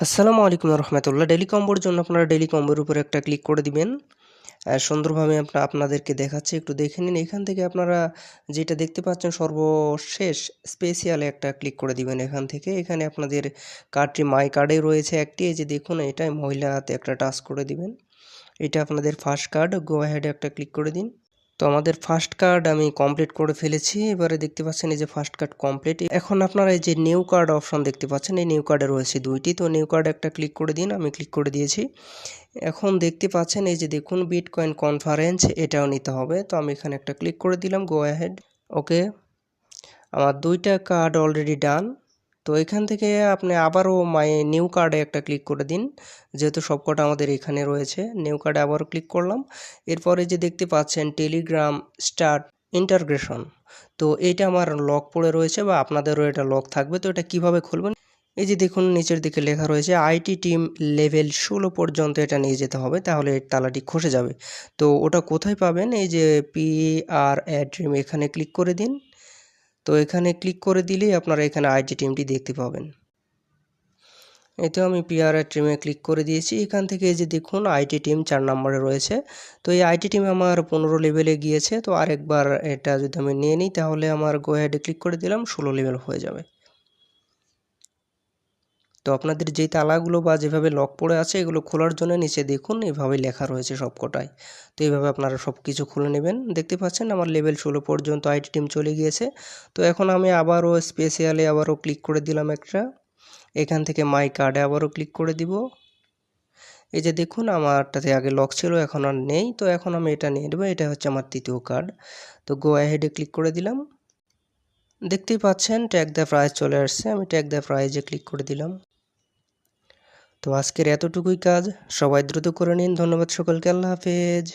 আসসালামু আলাইকুম রহমতুল্লাহ। ডেলি কম্বোর জন্য আপনারা ডেলি কম্বোর উপরে একটা ক্লিক করে দিবেন। সুন্দরভাবে আপনাদেরকে দেখাচ্ছি, একটু দেখে নিন। এখান থেকে আপনারা যেটা দেখতে পাচ্ছেন সর্বশেষ স্পেশালে একটা ক্লিক করে দিবেন। এখান থেকে এখানে আপনাদের কার্ডটি মাই কার্ডে রয়েছে একটি, এই যে দেখুন, এটা মহিলাতে একটা টাচ করে দিবেন। এটা আপনাদের ফার্স্ট কার্ড, গো অ্যাহেডে একটা ক্লিক করে দিন। তো আমাদের ফার্স্ট কার্ড আমি কমপ্লিট করে ফেলেছি। এবারে দেখতে পাচ্ছেন এই যে ফার্স্ট কার্ড কমপ্লিট। এখন আপনারা এই যে নিউ কার্ড অপশন দেখতে পাচ্ছেন, এই নিউ কার্ডে রয়েছে দুইটি। তো নিউ কার্ডে একটা ক্লিক করে দিন, আমি ক্লিক করে দিয়েছি। এখন দেখতে পাচ্ছেন এই যে দেখুন বিটকয়েন কনফারেন্স, এটাও নিতে হবে। তো আমি এখানে একটা ক্লিক করে দিলাম, গো অ্যাহেড। ওকে, আমার দুইটা কার্ড অলরেডি ডান। তো এখান থেকে আপনি আবারও মাই নিউ কার্ডে একটা ক্লিক করে দিন, যেহেতু সবকটা আমাদের এখানে রয়েছে। নিউ কার্ডে আবারও ক্লিক করলাম। এরপরে যে দেখতে পাচ্ছেন টেলিগ্রাম স্টার্ট ইন্টারগ্রেশন, তো এইটা আমার লক পড়ে রয়েছে, বা আপনাদেরও এটা লক থাকবে। তো এটা কিভাবে খুলবেন, এই যে দেখুন নিচের দিকে লেখা রয়েছে আইটি টিম লেভেল 16 পর্যন্ত এটা নিয়ে যেতে হবে, তাহলে এর তালাটি খসে যাবে। তো ওটা কোথায় পাবেন, এই যে PRADREAM, এখানে ক্লিক করে দিন। তো এখানে ক্লিক করে দিলেই আপনারা এখানে আইটি টিমটি দেখতে পাবেন। এতে আমি PRADREAM-এ ক্লিক করে দিয়েছি। এখান থেকে এই যে দেখুন আইটি টিম 4 নম্বরে রয়েছে। তো এই আইটি টিম আমার 15 লেভেলে গিয়েছে। তো আরেকবার এটা যদি আমি নিয়ে নিই, তাহলে আমার গো অ্যাহেডে ক্লিক করে দিলাম, 16 লেভেল হয়ে যাবে। তো আপনাদের যেই তালাগুলো বা যেভাবে লক পড়ে আছে, এগুলো খোলার জন্য নিচে দেখুন এভাবে লেখা রয়েছে সবকটাই। তো এইভাবে আপনারা সব কিছু খুলে নেবেন। দেখতে পাচ্ছেন আমার লেভেল 16 পর্যন্ত আইটি টিম চলে গিয়েছে। তো এখন আমি আবারও স্পেশালে আবারও ক্লিক করে দিলাম একটা। এখান থেকে মাই কার্ডে আবারও ক্লিক করে দিব। এই যে দেখুন আমারটাতে আগে লক ছিল, এখন আর নেই। তো এখন আমি এটা নিয়ে নেব, এটা হচ্ছে আমার তৃতীয় কার্ড। তো গো অ্যাহেডে ক্লিক করে দিলাম। দেখতেই পাচ্ছেন ট্যাগ দ্য প্রাইজ চলে আসছে, আমি ট্যাগ দ্য প্রাইজে ক্লিক করে দিলাম। তো আজকের এতটুকুই কাজ, সবাই দ্রুত করে নিন। ধন্যবাদ সকলকে, আল্লাহ হাফেজ।